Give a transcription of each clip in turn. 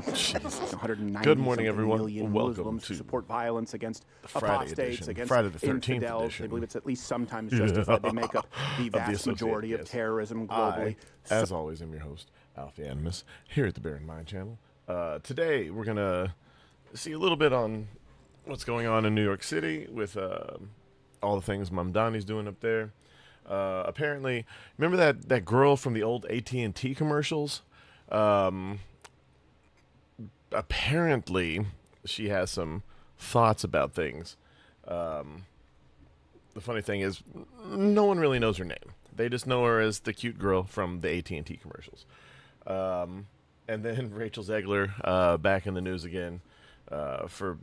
190 Good morning, everyone. million Welcome Muslims to support violence against Friday apostates, edition. against Friday the 13th infidels. edition. They believe it's at least sometimes justified. They make up the vast majority of terrorism globally. As always, I'm your host, Alfie Animus, here at the Bear in Mind channel. Today, we're going to see a little bit on what's going on in New York City with all the things Mamdani's doing up there. Apparently, remember that girl from the old AT&T commercials? Apparently, she has some thoughts about things. The funny thing is, no one really knows her name. They just know her as the cute girl from the AT&T commercials. And then Rachel Zegler back in the news again for,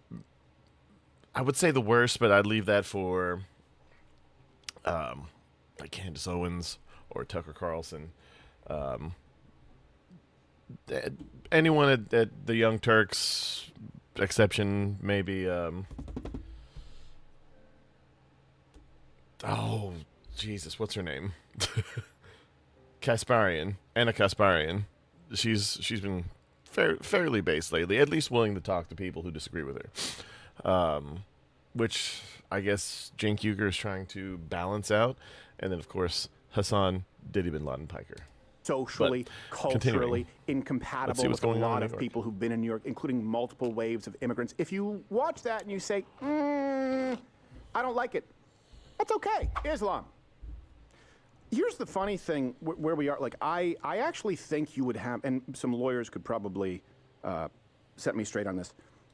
I would say the worst, but I'd leave that for like Candace Owens or Tucker Carlson. Anyone at the Young Turks, exception maybe. Oh, Jesus, what's her name? Kasparian, Anna Kasparian. She's been fairly based lately, at least willing to talk to people who disagree with her. Which I guess Cenk Uygur is trying to balance out, and then of course Hassan Diddy Bin Laden Piker. Socially, culturally incompatible with a lot of people who've been in New York, including multiple waves of immigrants. If you watch that and you say, I don't like it, that's okay. Islam. Here's the funny thing where we are. Like, I actually think you would have, and some lawyers could probably set me straight on this,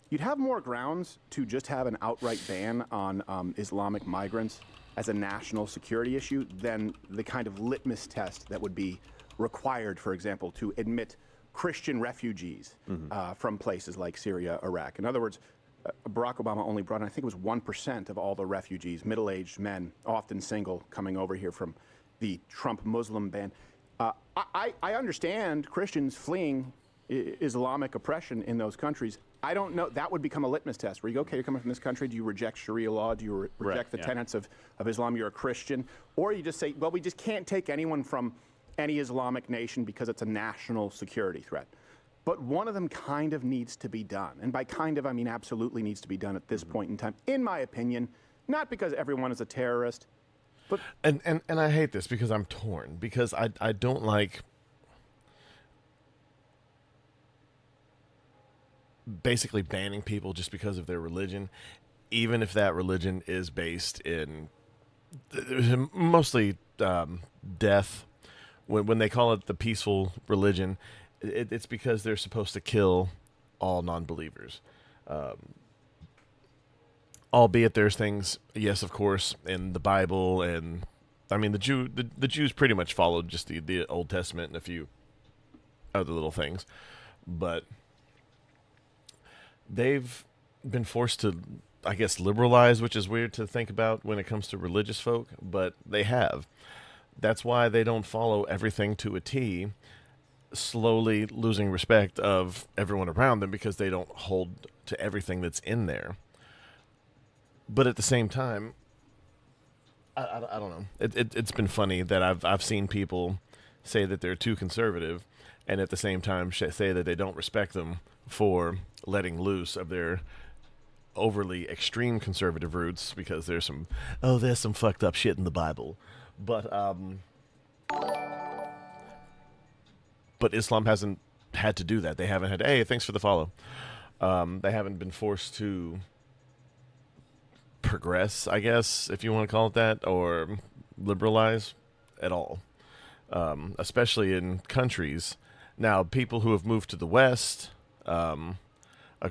you'd have more grounds to just have an outright ban on Islamic migrants as a national security issue than the kind of litmus test that would be required, for example, to admit Christian refugees from places like Syria, Iraq. In other words, Barack Obama only brought in, I think it was 1% of all the refugees, middle-aged men, often single, coming over here from the Trump Muslim ban. I understand Christians fleeing Islamic oppression in those countries. I don't know, that would become a litmus test where you go, okay, you're coming from this country, do you reject Sharia law, do you reject the tenets of Islam, you're a Christian? Or you just say, well, we just can't take anyone from any Islamic nation because it's a national security threat. But one of them kind of needs to be done. And by kind of, I mean absolutely needs to be done at this point in time, in my opinion, not because everyone is a terrorist, but... And I hate this because I'm torn, because I don't like basically banning people just because of their religion, even if that religion is based in mostly death. When they call it the peaceful religion, it's because they're supposed to kill all non-believers. Albeit there's things, yes, of course, in the Bible, and I mean the Jews pretty much followed just the Old Testament and a few other little things, but they've been forced to, I guess, liberalize, which is weird to think about when it comes to religious folk, but they have. That's why they don't follow everything to a T, slowly losing respect of everyone around them because they don't hold to everything that's in there. But at the same time, I don't know. It's been funny that I've seen people say that they're too conservative, and at the same time say that they don't respect them for letting loose of their overly extreme conservative roots because there's some fucked up shit in the Bible. But Islam hasn't had to do that. They haven't had, hey, thanks for the follow. They haven't been forced to progress, I guess, if you want to call it that, or liberalize at all. Especially in countries. Now, people who have moved to the West, a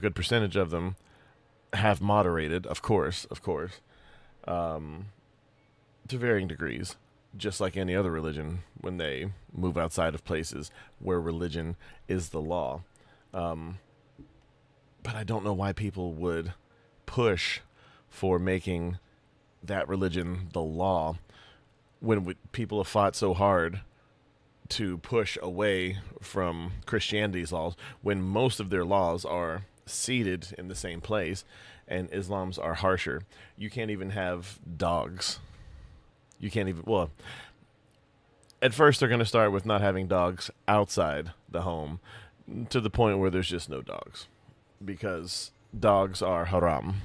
good percentage of them have moderated, of course, to varying degrees, just like any other religion when they move outside of places where religion is the law. But I don't know why people would push for making that religion the law when people have fought so hard to push away from Christianity's laws when most of their laws are seated in the same place and Islam's are harsher. You can't even have dogs. You can't even, well, at first they're going to start with not having dogs outside the home. to the point where there's just no dogs, because dogs are haram.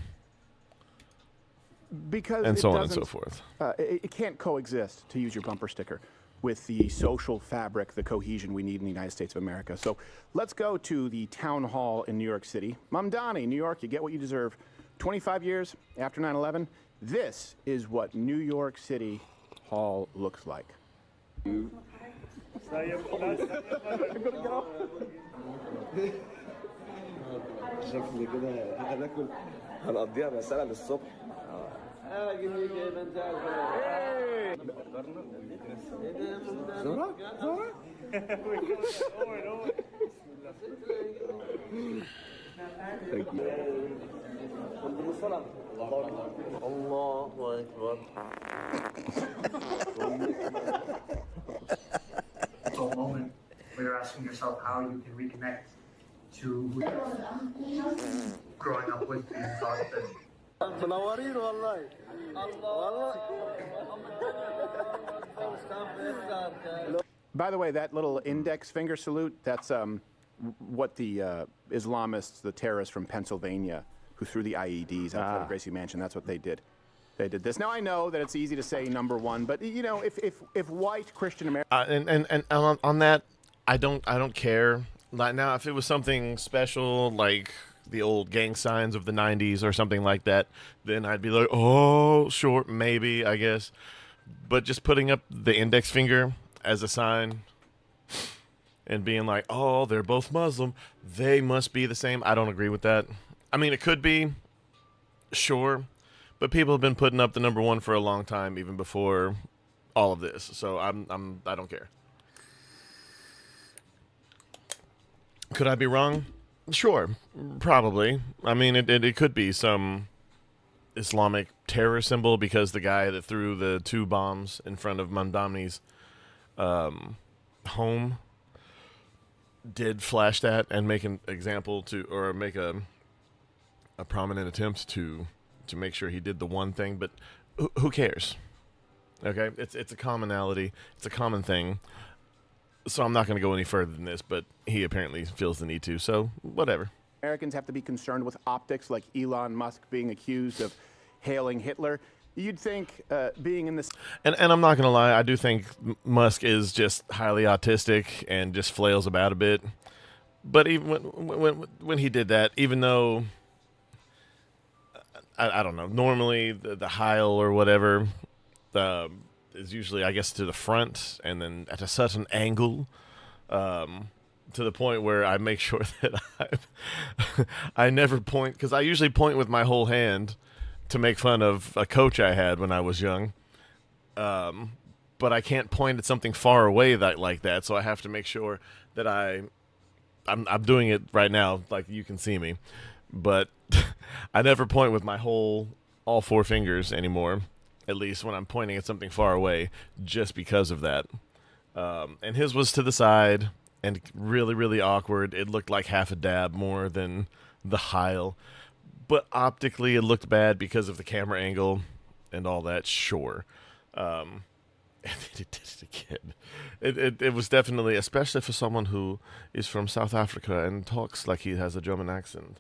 Because and so on and so forth. It can't coexist, to use your bumper sticker, with the social fabric, the cohesion we need in the United States of America. So let's go to the town hall in New York City. Mamdani, New York, you get what you deserve. 25 years after 9/11, this is what New York City Hall looks like. Thank you. A moment where you're asking yourself how you can reconnect to growing up with being taught that By the way, that little index finger salute, that's what the Islamists, the terrorists from Pennsylvania who threw the IEDs outside of Gracie Mansion, that's what they did. They did this. Now, I know that it's easy to say number one, but, you know, if white Christian Americans... And on that, I don't care. Like, now, if it was something special, like the old gang signs of the 90s or something like that, then I'd be like, oh, sure, maybe, I guess. But just putting up the index finger as a sign and being like, oh, they're both Muslim, they must be the same, I don't agree with that. I mean, it could be, sure, but people have been putting up the number one for a long time, even before all of this. So I don't care. Could I be wrong? Sure, probably. I mean, it could be some Islamic terror symbol, because the guy that threw the 2 bombs in front of Mamdani's home did flash that and make an example or make a prominent attempt to make sure he did the one thing, but who cares? Okay, it's a commonality, it's a common thing. So I'm not going to go any further than this, but he apparently feels the need to, so whatever. Americans have to be concerned with optics, like Elon Musk being accused of hailing Hitler. You'd think being in this... And I'm not going to lie, I do think Musk is just highly autistic and just flails about a bit. But even when he did that, even though... I don't know, normally the Heil or whatever is usually, I guess, to the front and then at a certain angle, to the point where I make sure that I never point, because I usually point with my whole hand to make fun of a coach I had when I was young. But I can't point at something far away like that, so I have to make sure that I'm doing it right now, like you can see me. But I never point with my all 4 fingers anymore, at least when I'm pointing at something far away, just because of that. And his was to the side and really, really awkward. It looked like half a dab more than the Heil. But optically, it looked bad because of the camera angle and all that, sure. And it did it again. It was definitely, especially for someone who is from South Africa and talks like he has a German accent.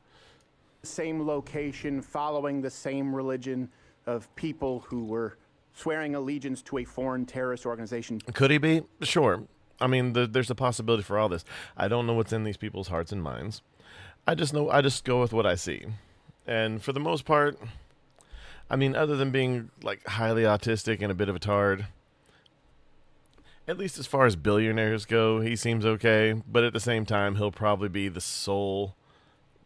Same location, following the same religion of people who were swearing allegiance to a foreign terrorist organization. Could he be? Sure. I mean, there's a possibility for all this. I don't know what's in these people's hearts and minds. I just go with what I see. And for the most part, I mean, other than being like highly autistic and a bit of a tard, at least as far as billionaires go, he seems okay. But at the same time, he'll probably be the sole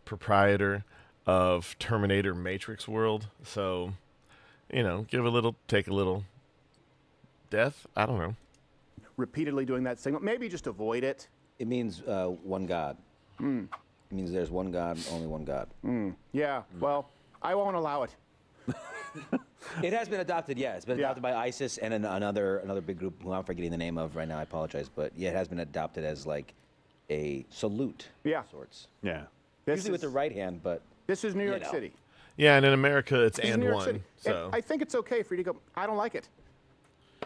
proprietor of Terminator Matrix world. So, you know, give a little, take a little. Death? I don't know. Repeatedly doing that signal. Maybe just avoid it. It means one God. It means there's one God, only one God. Yeah, well, I won't allow it. It has been adopted, yeah. It's been adopted by ISIS and another big group who I'm forgetting the name of right now. I apologize. But, yeah, it has been adopted as, like, a salute of sorts. Yeah. Usually with the right hand, but... This is New York City. Yeah, and in America, it's This is and New York one. City. So And I think it's okay for you to go, I don't like it.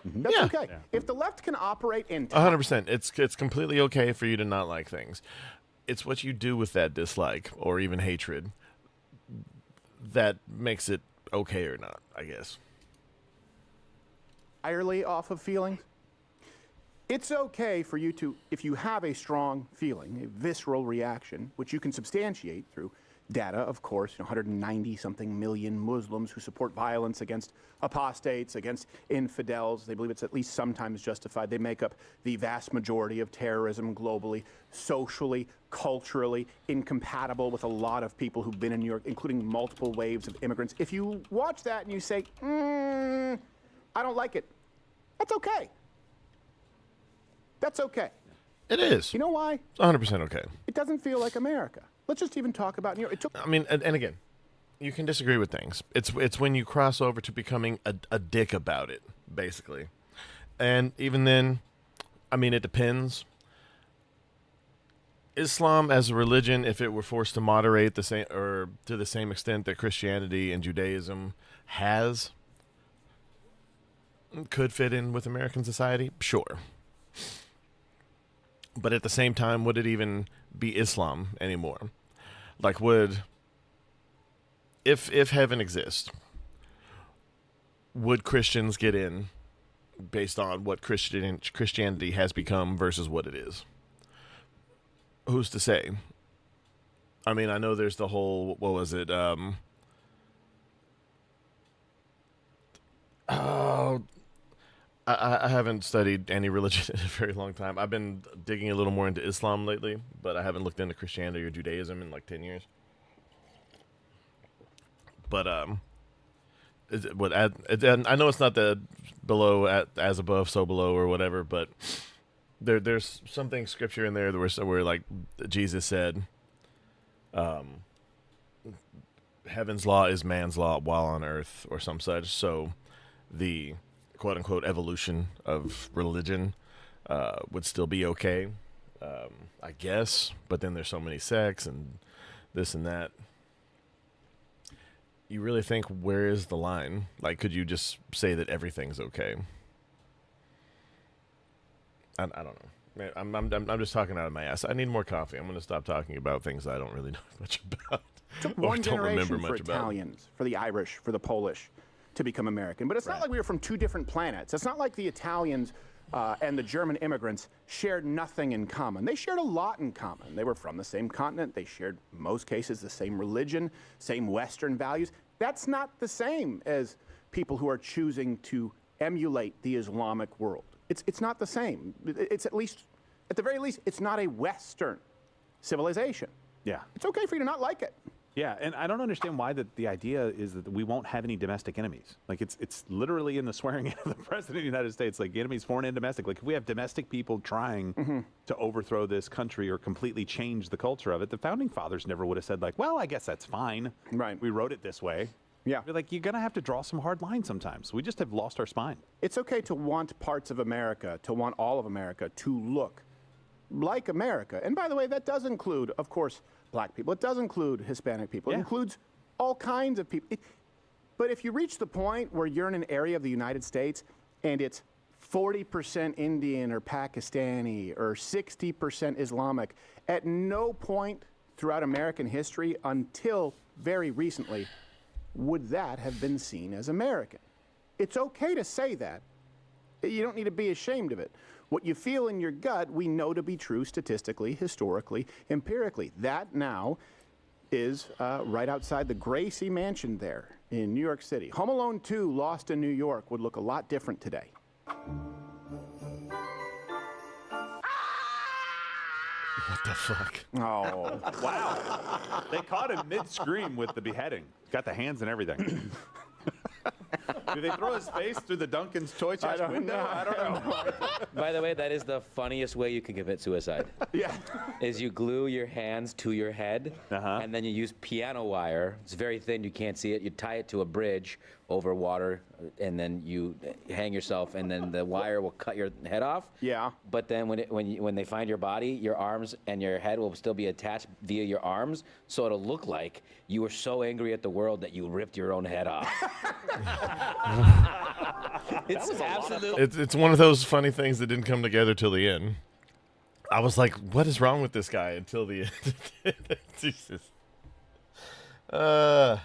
That's Yeah. okay. If the left can operate in 100%. It's completely okay for you to not like things. it's what you do with that dislike or even hatred that makes it okay or not, I guess. Entirely off of feelings. It's okay for you to, if you have a strong feeling, a visceral reaction, which you can substantiate through data, of course, 190-something million Muslims who support violence against apostates, against infidels. They believe it's at least sometimes justified. They make up the vast majority of terrorism globally, socially, culturally, incompatible with a lot of people who've been in New York, including multiple waves of immigrants. If you watch that and you say, I don't like it, that's okay. That's okay. It is. You know why? It's 100% okay. It doesn't feel like America. Let's just even talk about New York. I mean, and again, you can disagree with things. It's when you cross over to becoming a dick about it, basically. And even then, I mean, it depends. Islam as a religion, if it were forced to moderate the same or to the same extent that Christianity and Judaism has, could fit in with American society, sure. But at the same time, would it even be Islam anymore? Like, if heaven exists, would Christians get in based on what Christianity has become versus what it is? Who's to say? I mean, I know there's the whole, what was it? I haven't studied any religion in a very long time. I've been digging a little more into Islam lately, but I haven't looked into Christianity or Judaism in like 10 years. But I know it's not the below as above, so below or whatever, but there's something scripture in there where like Jesus said, heaven's law is man's law while on earth or some such. So the quote-unquote evolution of religion would still be okay, I guess. But then there's so many sects and this and that. You really think, where is the line? Like, could you just say that everything's okay? I don't know. I'm just talking out of my ass. I need more coffee. I'm going to stop talking about things I don't really know much about. It took one generation for Italians, for the Irish, for the Polish to become American. But it's not like we were from two different planets. It's not like the Italians and the German immigrants shared nothing in common. They shared a lot in common. They were from the same continent. They shared, in most cases, the same religion, same Western values. That's not the same as people who are choosing to emulate the Islamic world. It's not the same. It's at the very least, it's not a Western civilization. Yeah. It's okay for you to not like it. Yeah, and I don't understand why the idea is that we won't have any domestic enemies. Like, it's literally in the swearing in of the President of the United States, like, enemies foreign and domestic. Like, if we have domestic people trying to overthrow this country or completely change the culture of it, the Founding Fathers never would have said, like, well, I guess that's fine. Right. We wrote it this way. Yeah. You're like, you're going to have to draw some hard lines sometimes. We just have lost our spine. It's okay to want parts of America, to want all of America to look like America. And by the way, that does include, of course, black people. It does include Hispanic people. It includes all kinds of people. But if you reach the point where you're in an area of the United States and it's 40% Indian or Pakistani or 60% Islamic, at no point throughout American history until very recently would that have been seen as American. It's okay to say that. You don't need to be ashamed of it. What you feel in your gut, we know to be true statistically, historically, empirically. That now is right outside the Gracie Mansion there in New York City. Home Alone 2, Lost in New York, would look a lot different today. What the fuck? Oh. Wow. They caught him mid-scream with the beheading. Got the hands and everything. Did they throw his face through the Duncan's toy chest window? I don't know. By the way, that is the funniest way you can commit suicide. Yeah. Is you glue your hands to your head, and then you use piano wire. It's very thin, you can't see it. You tie it to a bridge over water, and then you hang yourself, and then the wire will cut your head off. Yeah. But then when they find your body, your arms and your head will still be attached via your arms, so it'll look like you were so angry at the world that you ripped your own head off. It's absolutely. It's one of those funny things that didn't come together till the end. I was like, what is wrong with this guy until the end. Jesus. That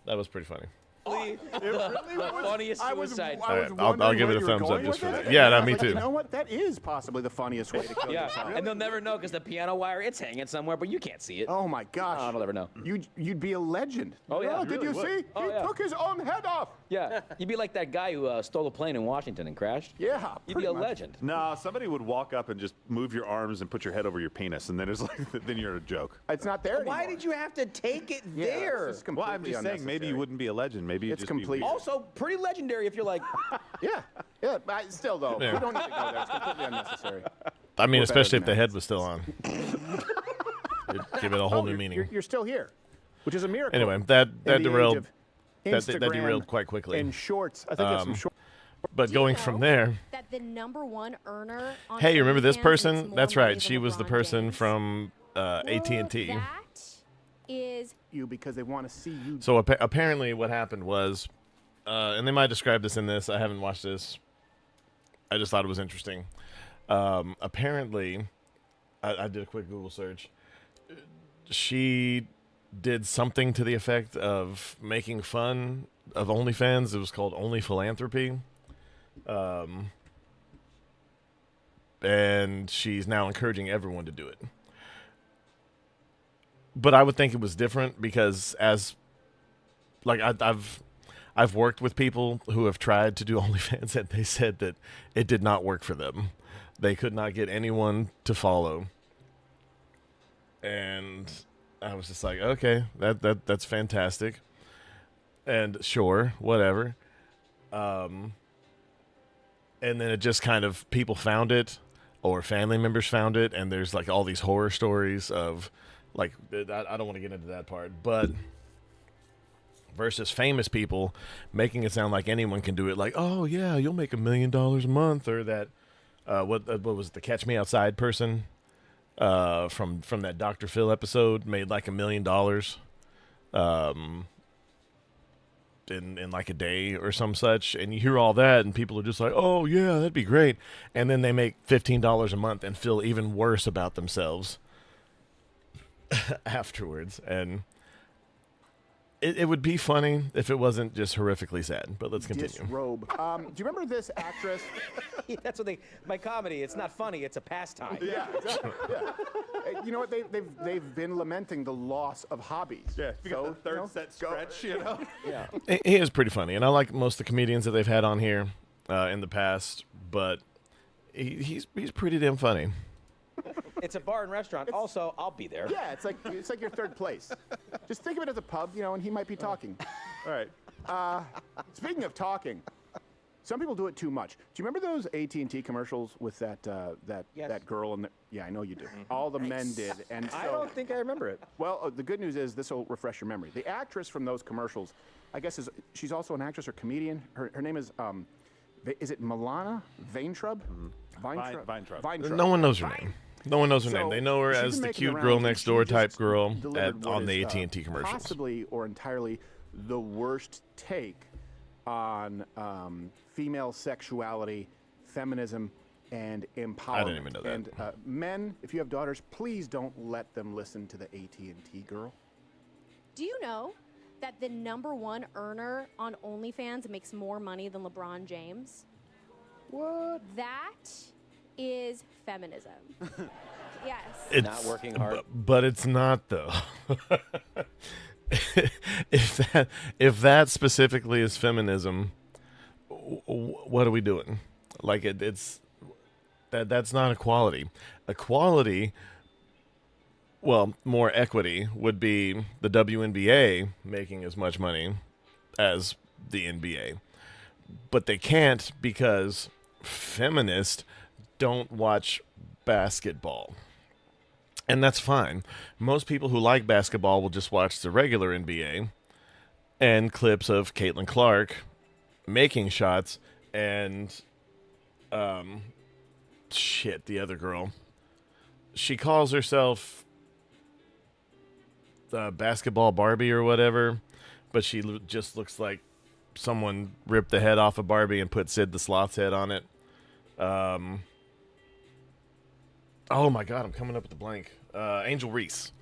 was pretty funny. The funniest suicide. I'll give it a thumbs up just for that. Yeah, no, me too. You know what? That is possibly the funniest way to kill yourself. And they'll never know because the piano wire, it's hanging somewhere, but you can't see it. Oh my gosh! I'll never know. You'd be a legend. Oh yeah. Did you see? Oh, He took his own head off. Yeah, you'd be like that guy who stole a plane in Washington and crashed. Yeah, You'd be a legend. No, somebody would walk up and just move your arms and put your head over your penis, and then it's like, then you're a joke. It's not there Why anymore. did you have to take it Yeah, there? it's Well, I'm just saying, maybe you wouldn't be a legend. Maybe you'd It's just complete. be weird. Also, pretty legendary if you're like, Yeah, but still though, Yeah. we don't need to go there. It's completely unnecessary. I mean, We're especially if better the than head was still on. It'd give it a whole new meaning. You're still here, which is a miracle. Anyway, that in the age derailed. of That Instagram derailed quite quickly. And shorts. I think there's some shorts. But going from there, that the #1 earner on hey, you remember this OnlyFans person? makes more That's money right. than She was the LeBron person James? from AT&T. That is You because they want to see you. So apparently, what happened was, and they might describe this in this. I haven't watched this. I just thought it was interesting. Apparently, I did a quick Google search. She did something to the effect of making fun of OnlyFans. It was called Only Philanthropy. And she's now encouraging everyone to do it. But I would think it was different because I've worked with people who have tried to do OnlyFans and they said that it did not work for them. They could not get anyone to follow. And I was just like, okay, that's fantastic. And sure, whatever. And then it just kind of, people found it or family members found it, and there's like all these horror stories of like, I don't want to get into that part, but versus famous people making it sound like anyone can do it, like, oh yeah, you'll make $1 million a month, or that what was it, the Catch Me Outside person from that Dr. Phil episode made like $1 million in like a day or some such, and you hear all that and people are just like, oh yeah, that'd be great, and then they make $15 a month and feel even worse about themselves afterwards. And it would be funny if it wasn't just horrifically sad, but let's continue. Disrobe. Do you remember this actress? that's what my comedy, it's not funny, it's a pastime. Yeah, exactly. Yeah. You know what? They've been lamenting the loss of hobbies. Yeah, you got the third set stretch, you know? Yeah. He is pretty funny, and I like most of the comedians that they've had on here in the past, but he's pretty damn funny. It's a bar and restaurant. Also, I'll be there. Yeah, it's like your third place. Just think of it as a pub, and he might be talking. All right. Speaking of talking, some people do it too much. Do you remember those AT&T commercials with that Yes. that girl and yeah, I know you do. All the men did, and so, I don't think I remember it. well, the good news is this will refresh your memory. The actress from those commercials, I guess, she's also an actress or comedian. Her name is it Milana Vaintrub? Weintraub. No one knows her name. No one knows her name. They know her she's as been the making cute the girl rounds, and next she door just type girl delivered what on the is, AT&T commercials. Possibly or entirely the worst take on female sexuality, feminism, and empowerment. I didn't even know that. And men, if you have daughters, please don't let them listen to the AT&T girl. Do you know that the #1 earner on OnlyFans makes more money than LeBron James? What? That is feminism. Yes. It's Not working hard. but it's not though. if that specifically is feminism, what are we doing? Like it's that's not equality. Equality, well, more equity would be the WNBA making as much money as the NBA, but they can't because feminists don't watch basketball. And that's fine. Most people who like basketball will just watch the regular NBA and clips of Caitlin Clark making shots and the other girl. She calls herself Basketball Barbie or whatever, but she just looks like someone ripped the head off of Barbie and put Sid the Sloth's head on it. Oh my God, I'm coming up with the blank. Angel Reese.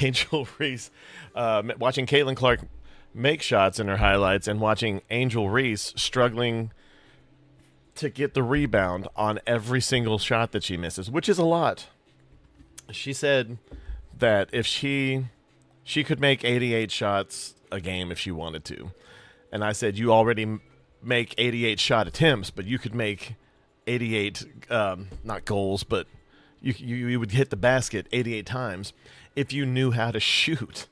Angel Reese. Watching Caitlin Clark make shots in her highlights and watching Angel Reese struggling to get the rebound on every single shot that she misses, which is a lot. She said that if she could make 88 shots a game if she wanted to. And I said, you already make 88 shot attempts, but you could make 88, not goals, but you would hit the basket 88 times if you knew how to shoot.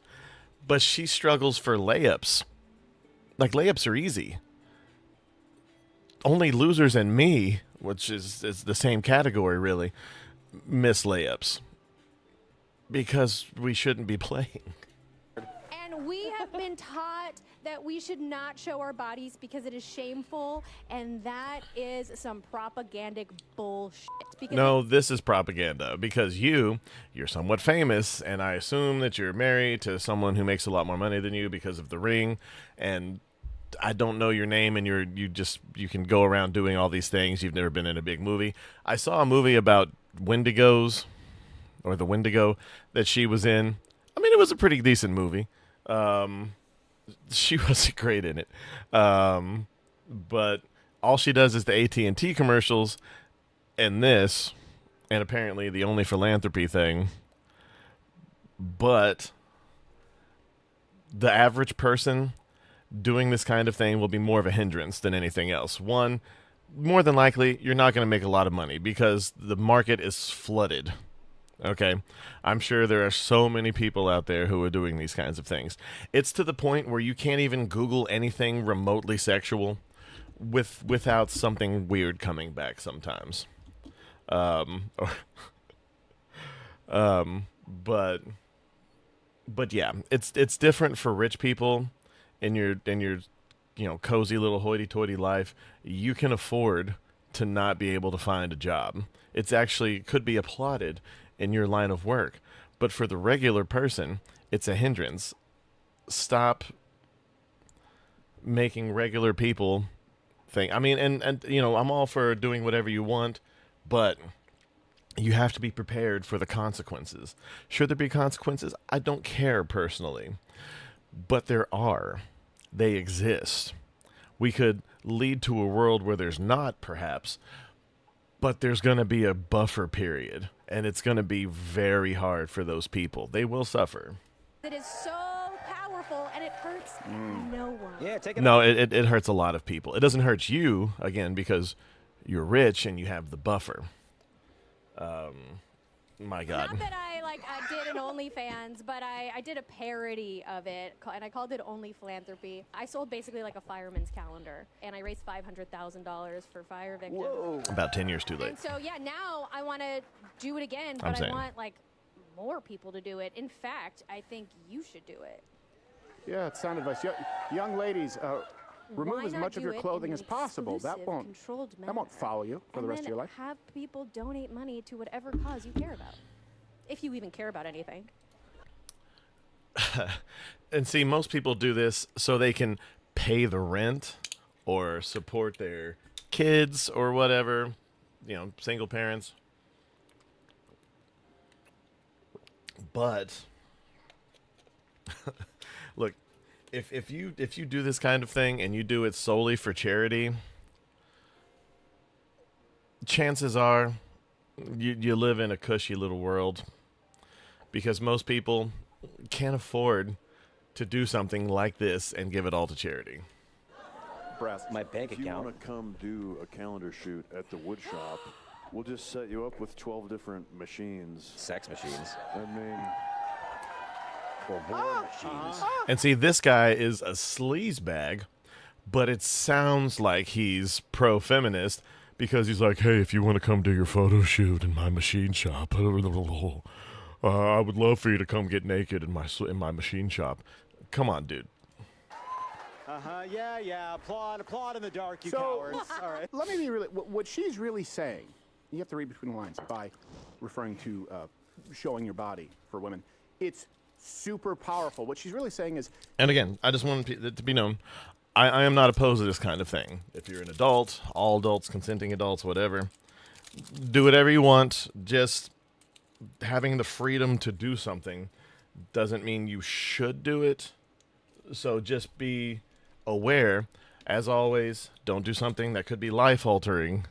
But she struggles for layups. Like, layups are easy. Only losers and me, which is the same category, really, miss layups. Because we shouldn't be playing. And we have been taught that we should not show our bodies because it is shameful, and that is some propagandic bullshit. No, this is propaganda because you're somewhat famous, and I assume that you're married to someone who makes a lot more money than you because of the ring, and I don't know your name, and you can go around doing all these things. You've never been in a big movie. I saw a movie about Wendigos, or the Wendigo that she was in. I mean, it was a pretty decent movie. She wasn't great in it. But all she does is the AT&T commercials and this, and apparently the Only Philanthropy thing. But the average person doing this kind of thing will be more of a hindrance than anything else. One, more than likely, you're not going to make a lot of money because the market is flooded. Okay, I'm sure there are so many people out there who are doing these kinds of things. It's to the point where you can't even Google anything remotely sexual without something weird coming back sometimes. But yeah, it's different for rich people in your cozy little hoity-toity life. You can afford to not be able to find a job. It's actually could be applauded in your line of work, but for the regular person, it's a hindrance. Stop making regular people think. I mean, and I'm all for doing whatever you want, but you have to be prepared for the consequences. Should there be consequences? I don't care personally, but there are. They exist. We could lead to a world where there's not, perhaps, but there's going to be a buffer period, and it's going to be very hard for those people. They will suffer. It is so powerful, and it hurts no one. Yeah, take it. No, it hurts a lot of people. It doesn't hurt you, again, because you're rich and you have the buffer. My God. Not that I did an OnlyFans, but I did a parody of it, and I called it Only Philanthropy. I sold basically like a fireman's calendar, and I raised $500,000 for fire victims. Whoa. About 10 years too late. And so, yeah, now I want to do it again, but I want, more people to do it. In fact, I think you should do it. Yeah, it's sound advice. Young ladies, remove as much of your clothing as possible. That won't follow you for the rest of your life. Have people donate money to whatever cause you care about, if you even care about anything. And see, most people do this so they can pay the rent or support their kids or whatever, single parents. But look, if you do this kind of thing and you do it solely for charity, chances are you live in a cushy little world, because most people can't afford to do something like this and give it all to charity. My bank account. If you want to come do a calendar shoot at the wood shop, we'll just set you up with 12 different machines. Sex machines. I mean, or war machines. And see, this guy is a sleazebag, but it sounds like he's pro-feminist because he's like, hey, if you want to come do your photo shoot in my machine shop, I would love for you to come get naked in my machine shop. Come on, dude. Yeah. Applaud in the dark, you cowards. All right. Let me be really. What she's really saying, you have to read between the lines by referring to showing your body for women. It's super powerful. What she's really saying is. And again, I just want it to be known, I am not opposed to this kind of thing. If you're an adult, all adults, consenting adults, whatever, do whatever you want. Just having the freedom to do something doesn't mean you should do it. So just be aware. As always, don't do something that could be life-altering.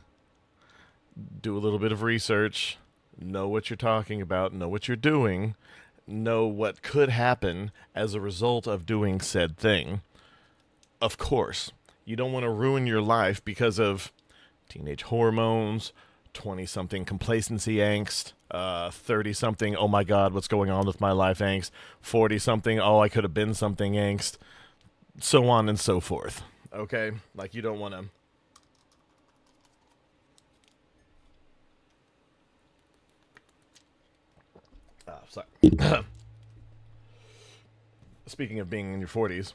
Do a little bit of research. Know what you're talking about. Know what you're doing. Know what could happen as a result of doing said thing. Of course, you don't want to ruin your life because of teenage hormones, 20-something complacency angst, 30-something, oh my God, what's going on with my life angst, 40-something, oh, I could have been something angst, so on and so forth. Okay? Like, you don't want to... Sorry. Speaking of being in your 40s,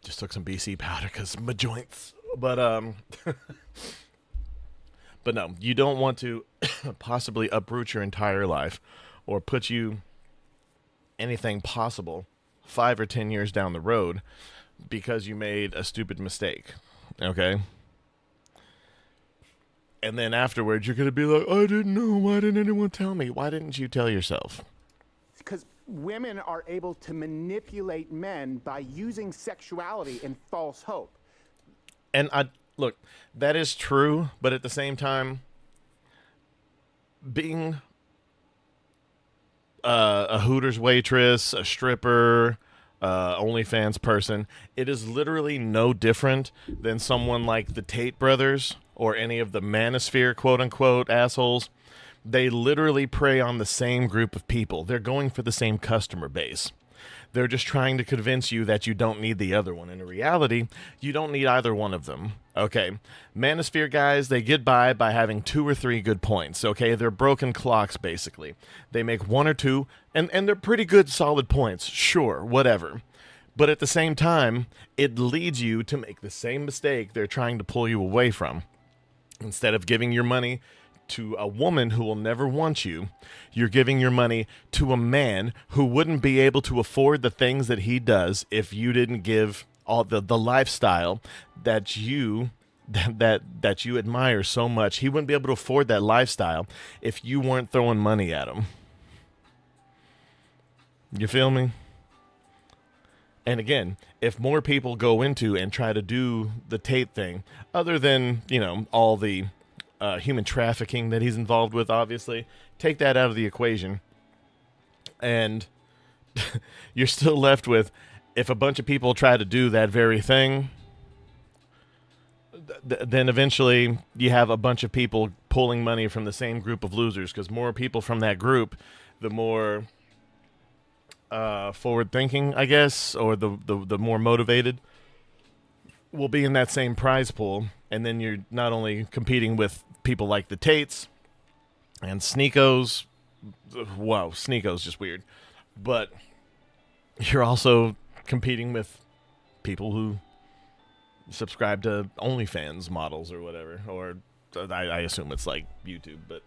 just took some BC powder because my joints. But but no, you don't want to possibly uproot your entire life or put you anything possible 5 or 10 years down the road because you made a stupid mistake. Okay? And then afterwards, you're going to be like, I didn't know. Why didn't anyone tell me? Why didn't you tell yourself? Because women are able to manipulate men by using sexuality and false hope. And look, that is true, but at the same time, being a Hooters waitress, a stripper, OnlyFans person, it is literally no different than someone like the Tate brothers or any of the manosphere, quote-unquote, assholes. They literally prey on the same group of people. They're going for the same customer base. They're just trying to convince you that you don't need the other one. In reality, you don't need either one of them. Okay, manosphere guys, they get by having 2 or 3 good points. Okay, they're broken clocks, basically. They make 1 or 2, and they're pretty good, solid points. Sure, whatever. But at the same time, it leads you to make the same mistake they're trying to pull you away from. Instead of giving your money to a woman who will never want you, you're giving your money to a man who wouldn't be able to afford the things that he does if you didn't give all the lifestyle that you admire so much. He wouldn't be able to afford that lifestyle if you weren't throwing money at him. You feel me? And again, if more people go into and try to do the Tate thing, other than, all the human trafficking that he's involved with, obviously, take that out of the equation, and you're still left with, if a bunch of people try to do that very thing, then eventually you have a bunch of people pulling money from the same group of losers, because more people from that group, the more forward-thinking, I guess, or the more motivated, will be in that same prize pool, and then you're not only competing with people like the Tates and Sneekos. Wow, Sneeko's just weird. But you're also competing with people who subscribe to OnlyFans models or whatever. Or I assume it's like YouTube, but...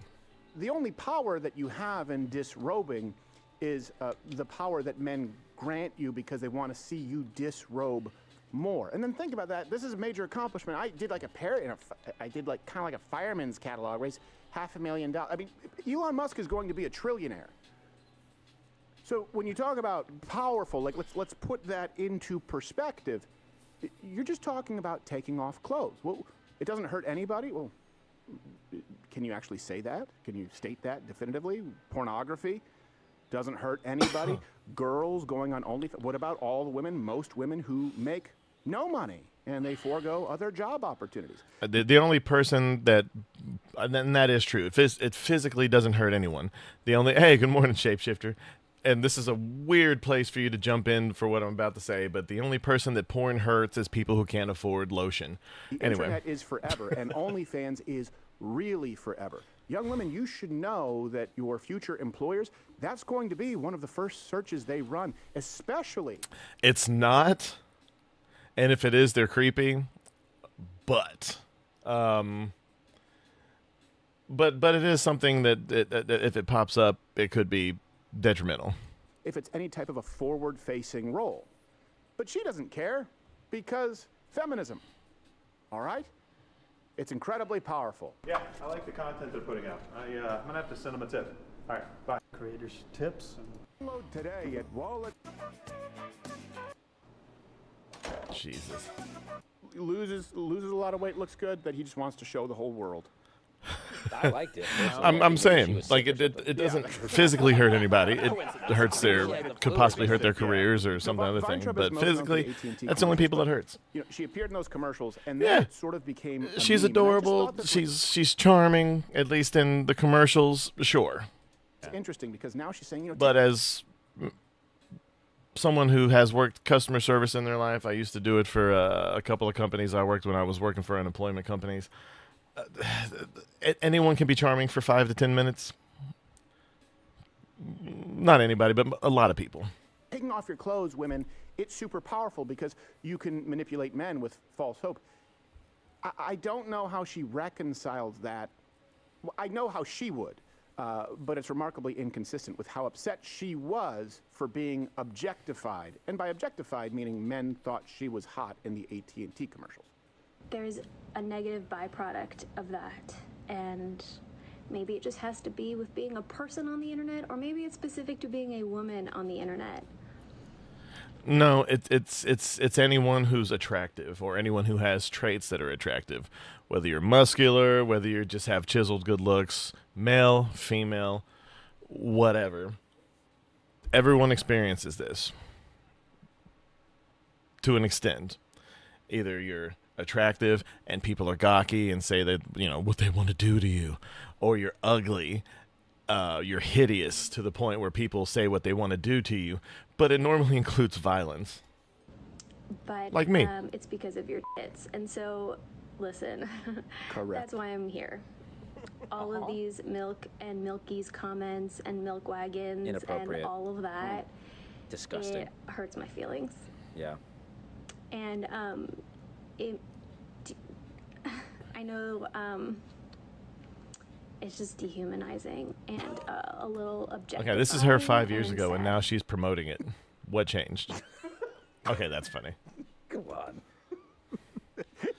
The only power that you have in disrobing is the power that men grant you because they want to see you disrobe more. And then think about that. This is a major accomplishment. I did like I did like kind of like a fireman's catalog race, $500,000. I mean, Elon Musk is going to be a trillionaire. So when you talk about powerful, like let's put that into perspective. You're just talking about taking off clothes. Well, it doesn't hurt anybody. Well, can you actually say that? Can you state that definitively? Pornography doesn't hurt anybody. Girls going on OnlyFans. What about all the women, most women who make no money and they forego other job opportunities? The only person that, and that is true, it physically doesn't hurt anyone. Hey, good morning, Shapeshifter. And this is a weird place for you to jump in for what I'm about to say, but the only person that porn hurts is people who can't afford lotion. The internet is forever, and OnlyFans is really forever. Young women, you should know that your future employers, that's going to be one of the first searches they run, especially. It's not, and if it is, they're creepy, but it is something that if it pops up, it could be detrimental. If it's any type of a forward-facing role. But she doesn't care because feminism, all right? It's incredibly powerful. Yeah, I like the content they're putting out. I'm going to have to send them a tip. All right, bye. Creators tips. Download today at Wallet. Jesus. Loses a lot of weight, looks good, that he just wants to show the whole world. I liked it. I'm saying, like, it doesn't physically hurt anybody. It hurts could possibly hurt their careers or some other thing. But physically, that's the only people it hurts. You know, she appeared in those commercials, and then it sort of became. She's adorable. She's charming, at least in the commercials. Sure. It's interesting because now she's saying, you know. But as someone who has worked customer service in their life, I used to do it for a couple of companies I worked when I was working for unemployment companies. Anyone can be charming for 5 to 10 minutes. Not anybody, but a lot of people. Taking off your clothes, women, it's super powerful because you can manipulate men with false hope. I don't know how she reconciles that. Well, I know how she would, but it's remarkably inconsistent with how upset she was for being objectified. And by objectified, meaning men thought she was hot in the AT&T commercials. There's a negative byproduct of that, and maybe it just has to be with being a person on the internet, or maybe it's specific to being a woman on the internet. No, it's anyone who's attractive or anyone who has traits that are attractive, whether you're muscular, whether you just have chiseled good looks, male, female, whatever. Everyone experiences this to an extent. Either you're attractive and people are gawky and say that, you know, what they want to do to you, or you're ugly, you're hideous to the point where people say what they want to do to you, but it normally includes violence. But like me. It's because of your tits. And so, listen, Correct. That's why I'm here. All of these milk and milkies comments and milk wagons and all of that, disgusting. It hurts my feelings. Yeah. And I know it's just dehumanizing and a little objective. Okay, this is her 5 years ago, and now she's promoting it. What changed? Okay, that's funny. Come on.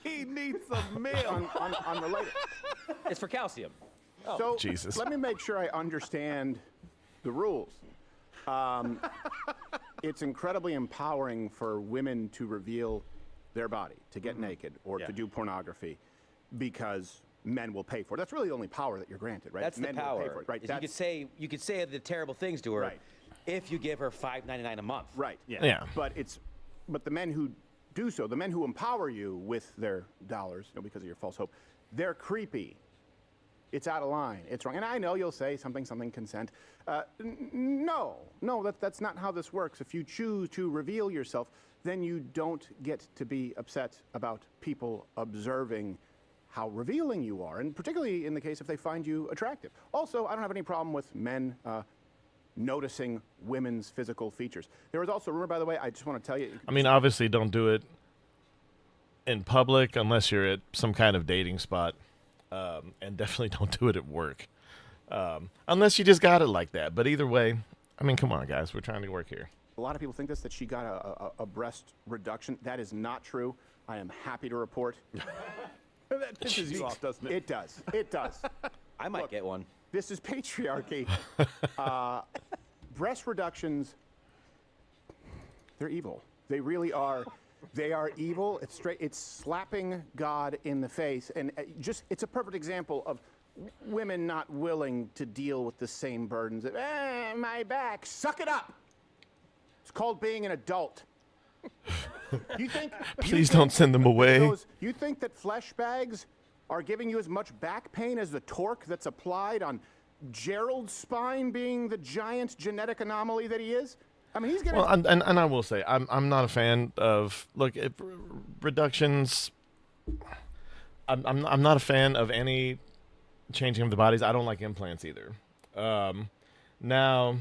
He needs some milk. Unrelated. It's for calcium. So Jesus. Let me make sure I understand the rules. It's incredibly empowering for women to reveal their body, to get naked, or to do pornography, because men will pay for it. That's really the only power that you're granted, right? That's men the power. will pay for it, right? You could say the terrible things to her, right, if you give her $5.99 a month. Right. Yeah. But the men who do so, the men who empower you with their dollars, you know, because of your false hope, they're creepy. It's out of line. It's wrong. And I know you'll say something consent. No, that's not how this works. If you choose to reveal yourself, then you don't get to be upset about people observing how revealing you are, and particularly in the case if they find you attractive. Also, I don't have any problem with men noticing women's physical features. There was also a rumor, by the way, I just want to tell you. I mean, obviously don't do it in public unless you're at some kind of dating spot. And definitely don't do it at work. Unless you just got it like that. But either way, I mean, come on, guys. We're trying to work here. A lot of people think that she got a breast reduction. That is not true. I am happy to report. That pisses you off, doesn't it? It does. It does. I might get one. This is patriarchy. Breast reductions, they're evil. They really are. They are evil. It's straight. It's slapping God in the face, and it's a perfect example of women not willing to deal with the same burdens. My back, suck it up. It's called being an adult. Please don't send them away. You think that flesh bags are giving you as much back pain as the torque that's applied on Gerald's spine, being the giant genetic anomaly that he is? I mean, he's gonna. Well, and I will say, I'm not a fan of reductions. I'm not a fan of any changing of the bodies. I don't like implants either. Now,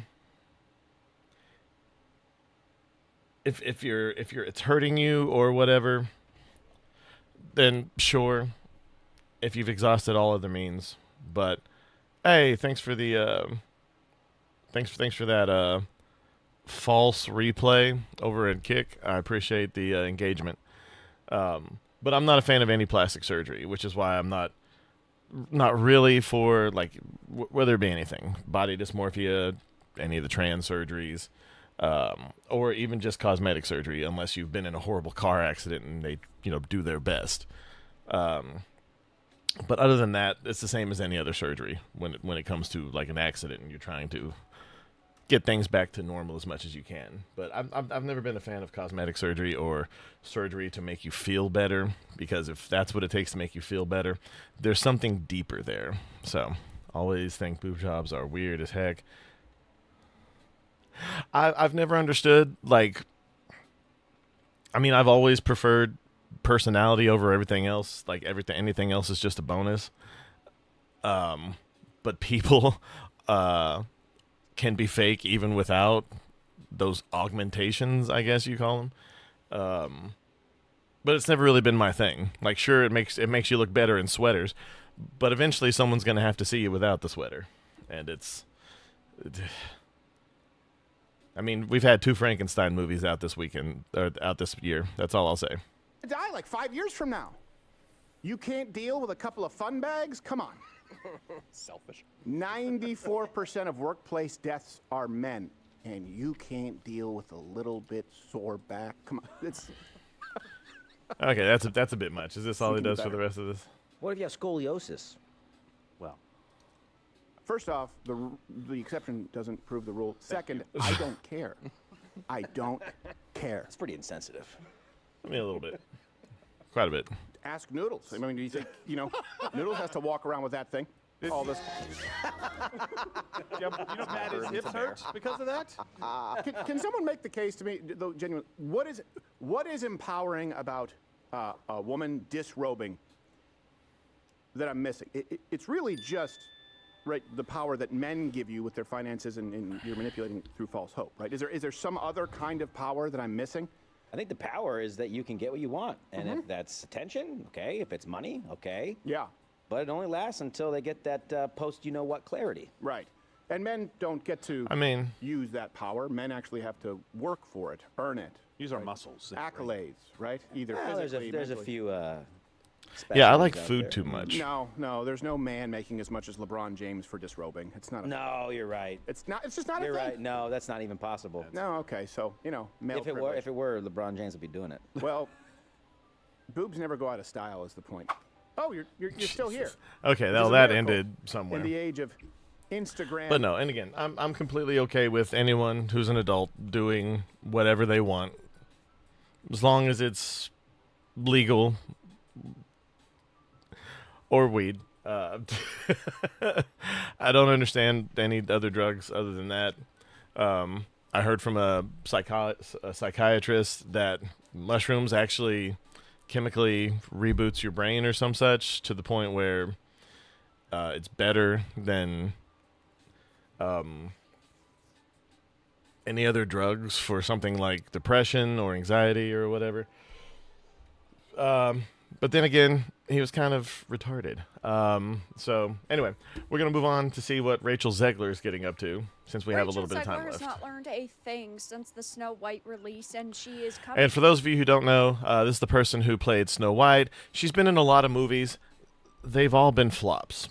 if it's hurting you or whatever, then sure. If you've exhausted all other means, but hey, thanks for the thanks for that false replay over at Kick. I appreciate the engagement. But I'm not a fan of any plastic surgery, which is why I'm not really for, like, whether it be anything, body dysmorphia, any of the trans surgeries, or even just cosmetic surgery, unless you've been in a horrible car accident and they, do their best. But other than that, it's the same as any other surgery when it comes to, like, an accident and you're trying to get things back to normal as much as you can. But I've never been a fan of cosmetic surgery or surgery to make you feel better, because if that's what it takes to make you feel better, there's something deeper there. So always think boob jobs are weird as heck. I've never understood, like, I mean, I've always preferred personality over everything else. Like, anything else is just a bonus. But people can be fake even without those augmentations, I guess you call them. But it's never really been my thing. Like, sure, it makes you look better in sweaters, but eventually someone's going to have to see you without the sweater. And I mean, we've had 2 Frankenstein movies out this weekend, or out this year. That's all I'll say. Die like 5 years from now. You can't deal with a couple of fun bags? Come on. Selfish. 94% of workplace deaths are men, and you can't deal with a little bit sore back. Come on. It's okay, that's a bit much. Is this all he does for the rest of this? What if you have scoliosis? Well, first off, the exception doesn't prove the rule. Second, I don't care. I don't care. It's pretty insensitive. I mean, a little bit. Quite a bit. Ask Noodles. I mean, do you think, Noodles has to walk around with that thing? All this. Matt, his hips hurt because of that? Can someone make the case to me, though, genuinely, what is empowering about a woman disrobing that I'm missing? It's really just, right, the power that men give you with their finances, and you're manipulating through false hope, right? Is there some other kind of power that I'm missing? I think the power is that you can get what you want. And if that's attention, okay. If it's money, okay. Yeah. But it only lasts until they get that post-you-know-what clarity. Right. And men don't get to use that power. Men actually have to work for it, earn it. Use our muscles. Accolades, right? Either physically, there's a few yeah, I like food too much. No, there's no man making as much as LeBron James for disrobing. It's not. No, you're right. It's just not. You're right. No, that's not even possible. No, okay, so male privilege. If it were, LeBron James would be doing it. Well, boobs never go out of style, is the point. Oh, you're still here. Okay, now that ended somewhere. In the age of Instagram. But no, and again, I'm completely okay with anyone who's an adult doing whatever they want, as long as it's legal. Or weed. I don't understand any other drugs other than that. I heard from a psychiatrist that mushrooms actually chemically reboots your brain or some such, to the point where it's better than any other drugs for something like depression or anxiety or whatever. But then again, he was kind of retarded. So anyway, we're going to move on to see what Rachel Zegler is getting up to, since we have a little bit of time left. Rachel Zegler has not learned a thing since the Snow White release, and she is coming. And for those of you who don't know, this is the person who played Snow White. She's been in a lot of movies. They've all been flops.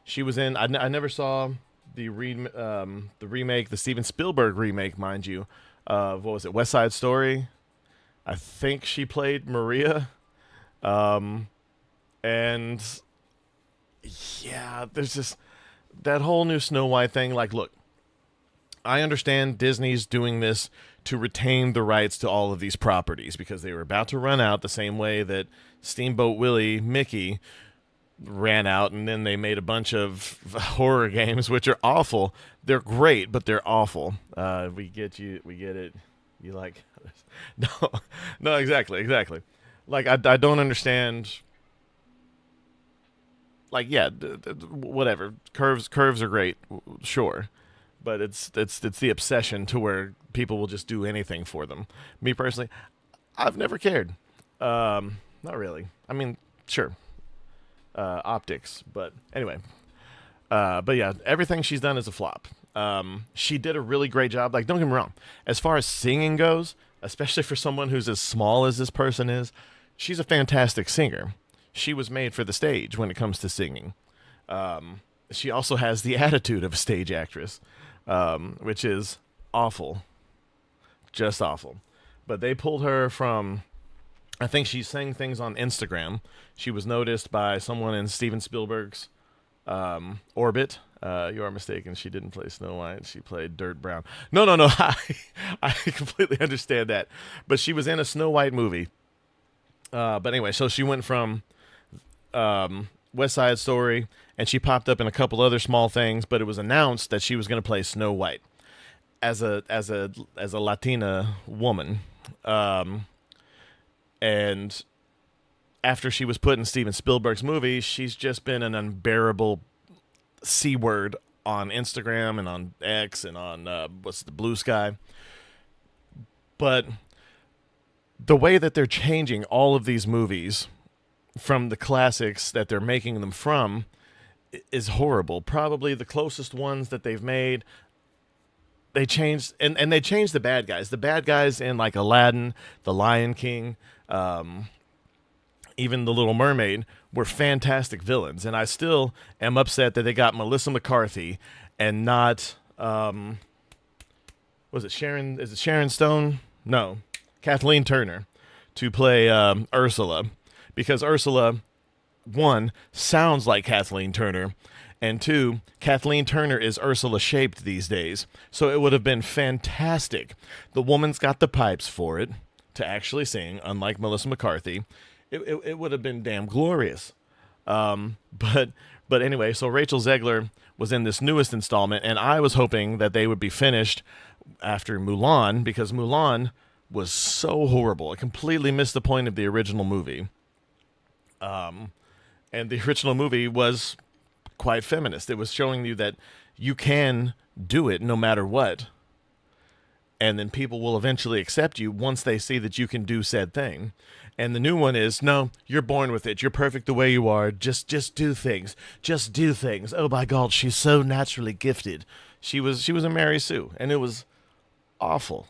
She was in, I never saw the remake, the Steven Spielberg remake, mind you, of, what was it, West Side Story? I think she played Maria. And yeah, there's just that whole new Snow White thing. Like, look, I understand Disney's doing this to retain the rights to all of these properties, because they were about to run out the same way that Steamboat Willie Mickey ran out, and then they made a bunch of horror games, which are awful. They're great, but they're awful. We get it. You like, no, exactly. Like, I don't understand. Like, yeah, whatever. Curves are great, sure, but it's the obsession to where people will just do anything for them. Me personally, I've never cared. Not really. I mean, sure, optics, but anyway. But yeah, everything she's done is a flop. She did a really great job. Like, don't get me wrong. As far as singing goes, especially for someone who's as small as this person is, she's a fantastic singer. She was made for the stage when it comes to singing. She also has the attitude of a stage actress, which is awful. Just awful. But they pulled her from, I think she sang things on Instagram. She was noticed by someone in Steven Spielberg's orbit. You are mistaken. She didn't play Snow White. She played Dirt Brown. No. I completely understand that. But she was in a Snow White movie. But anyway, so she went from West Side Story, and she popped up in a couple other small things, but it was announced that she was going to play Snow White as a Latina woman. And after she was put in Steven Spielberg's movie, she's just been an unbearable C word on Instagram and on X and on the Blue Sky. But the way that they're changing all of these movies from the classics that they're making them from is horrible. Probably the closest ones that they've made, they changed, and they changed the bad guys. The bad guys in like Aladdin, The Lion King, even The Little Mermaid were fantastic villains. And I still am upset that they got Melissa McCarthy and not, was it Sharon? Is it Sharon Stone? No, Kathleen Turner to play Ursula, because Ursula, one, sounds like Kathleen Turner, and two, Kathleen Turner is Ursula shaped these days. So it would have been fantastic. The woman's got the pipes for it to actually sing, unlike Melissa McCarthy. It would have been damn glorious. But anyway, so Rachel Zegler was in this newest installment, and I was hoping that they would be finished after Mulan, because Mulan was so horrible. It completely missed the point of the original movie. And the original movie was quite feminist. It was showing you that you can do it no matter what. And then people will eventually accept you once they see that you can do said thing. And the new one is, no, you're born with it. You're perfect the way you are. Just do things. Just do things. Oh my God, she's so naturally gifted. She was a Mary Sue, and it was awful.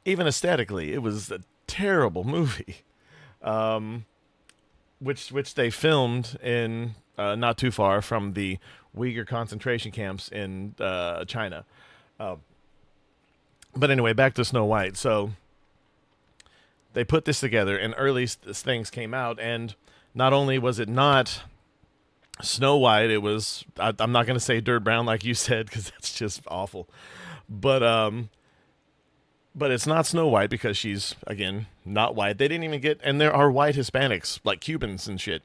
Even aesthetically, it was a terrible movie. Which they filmed in not too far from the Uyghur concentration camps in China. But anyway, back to Snow White. So they put this together, and early things came out, and not only was it not Snow White, it was, I'm not going to say Dirt Brown like you said, because that's just awful. But it's not Snow White because she's, again, not white. They didn't even get, and there are white Hispanics, like Cubans and shit,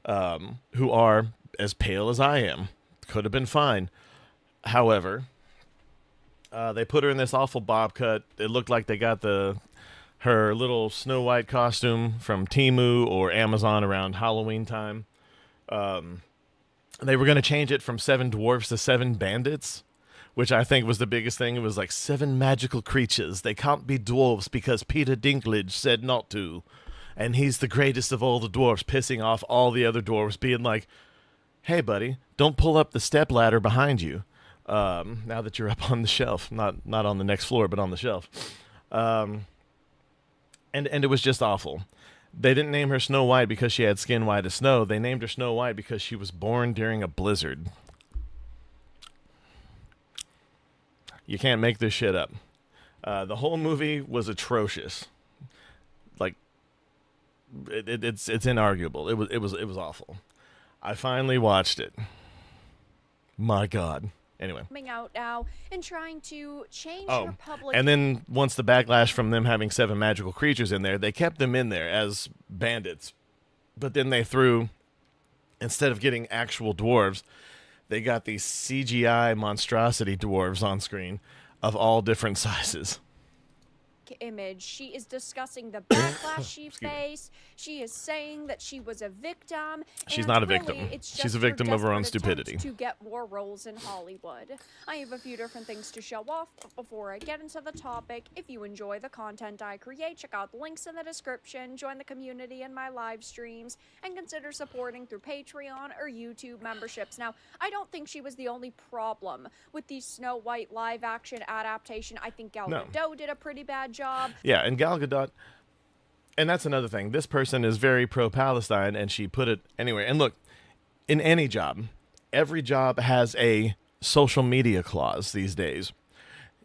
who are as pale as I am. Could have been fine. However, they put her in this awful bob cut. It looked like they got her little Snow White costume from Temu or Amazon around Halloween time. They were going to change it from 7 dwarfs to 7 bandits, which I think was the biggest thing. It was like 7 magical creatures. They can't be dwarves because Peter Dinklage said not to. And he's the greatest of all the dwarves, pissing off all the other dwarves, being like, hey, buddy, don't pull up the step ladder behind you. Now that you're up on the shelf, not on the next floor, but on the shelf. And it was just awful. They didn't name her Snow White because she had skin white as snow. They named her Snow White because she was born during a blizzard. You can't make this shit up. The whole movie was atrocious. Like, it's inarguable. It was awful. I finally watched it. My God. Anyway. Coming out now and trying to change your public. And then once the backlash from them having 7 magical creatures in there, they kept them in there as bandits. But then they threw, instead of getting actual dwarves, they got these CGI monstrosity dwarves on screen of all different sizes. Image. She is discussing the backlash she faced. She is saying that she was a victim. She's not a victim. She's a victim of her own stupidity. To get more roles in Hollywood. I have a few different things to show off, but before I get into the topic, if you enjoy the content I create, check out the links in the description, join the community in my live streams, and consider supporting through Patreon or YouTube memberships. Now, I don't think she was the only problem with the Snow White live action adaptation. I think Gal Gadot did a pretty bad job. Yeah, and Gal Gadot, And that's another thing. This person is very pro-Palestine, and she put it anywhere. And look, in any job, every job has a social media clause these days.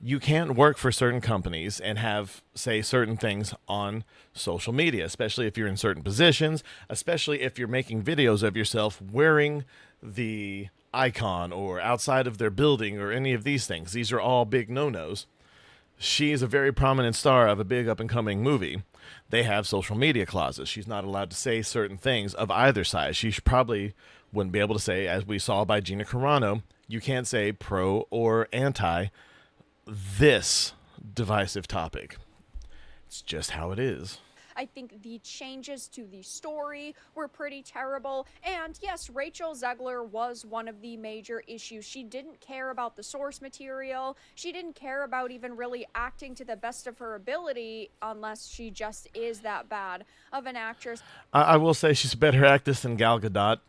You can't work for certain companies and have, say, certain things on social media, especially if you're in certain positions, especially if you're making videos of yourself wearing the icon or outside of their building or any of these things. These are all big no-nos. She's a very prominent star of a big up-and-coming movie. They have social media clauses. She's not allowed to say certain things of either side. She probably wouldn't be able to say, as we saw by Gina Carano, you can't say pro or anti this divisive topic. It's just how it is. I think the changes to the story were pretty terrible. And yes, Rachel Zegler was one of the major issues. She didn't care about the source material. She didn't care about even really acting to the best of her ability, unless she just is that bad of an actress. I will say she's a better actress than Gal Gadot.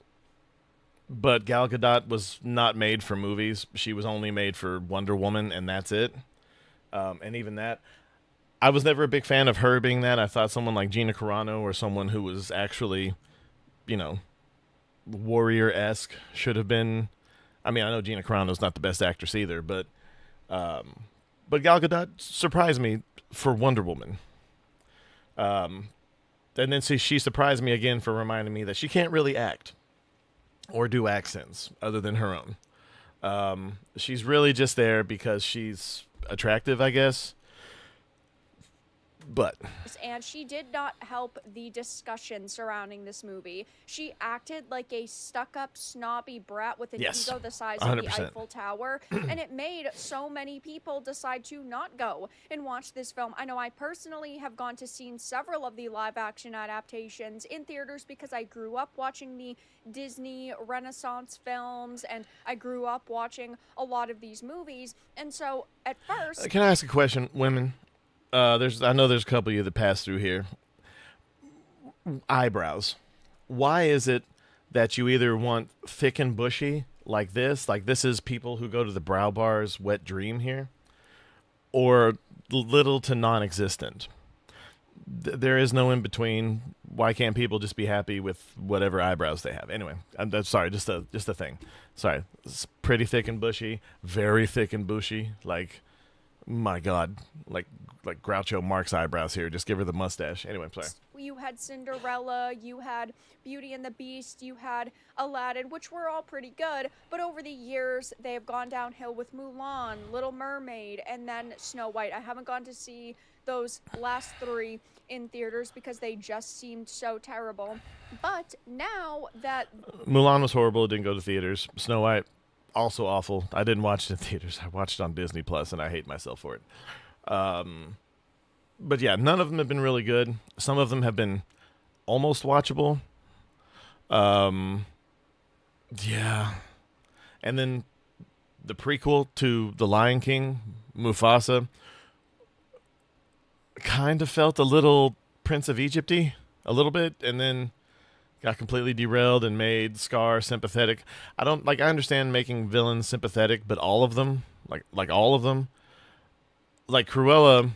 But Gal Gadot was not made for movies. She was only made for Wonder Woman, and that's it. And even that, I was never a big fan of her being that. I thought someone like Gina Carano or someone who was actually, you know, warrior-esque should have been. I mean, I know Gina Carano's not the best actress either, but Gal Gadot surprised me for Wonder Woman. And then she surprised me again for reminding me that she can't really act or do accents other than her own. She's really just there because she's attractive, I guess. But and she did not help the discussion surrounding this movie. She acted like a stuck-up, snobby brat with an ego the size 100%. Of the Eiffel Tower, and it made so many people decide to not go and watch this film. I know I personally have gone to see several of the live-action adaptations in theaters because I grew up watching the Disney Renaissance films, and I grew up watching a lot of these movies. And so, at first... Can I ask a question, women? I know there's a couple of you that pass through here. Eyebrows. Why is it that you either want thick and bushy like this is people who go to the Brow Bar's wet dream here, or little to non-existent? There is no in between. Why can't people just be happy with whatever eyebrows they have? Anyway, I'm sorry, just a thing. Sorry, it's pretty thick and bushy, very thick and bushy, like. My God, like Groucho Marx eyebrows here. Just give her the mustache. Anyway, I'm sorry. You had Cinderella, you had Beauty and the Beast, you had Aladdin, which were all pretty good. But over the years, they have gone downhill with Mulan, Little Mermaid, and then Snow White. I haven't gone to see those last three in theaters because they just seemed so terrible. But now that... Mulan was horrible. It didn't go to theaters. Snow White... also awful. I didn't watch it in theaters. I watched it on Disney Plus, and I hate myself for it. But yeah, none of them have been really good. Some of them have been almost watchable. Yeah. And then the prequel to The Lion King, Mufasa, kind of felt a little Prince of Egypt-y, a little bit, and then got completely derailed and made Scar sympathetic. I understand making villains sympathetic, but all of them, like all of them, like Cruella,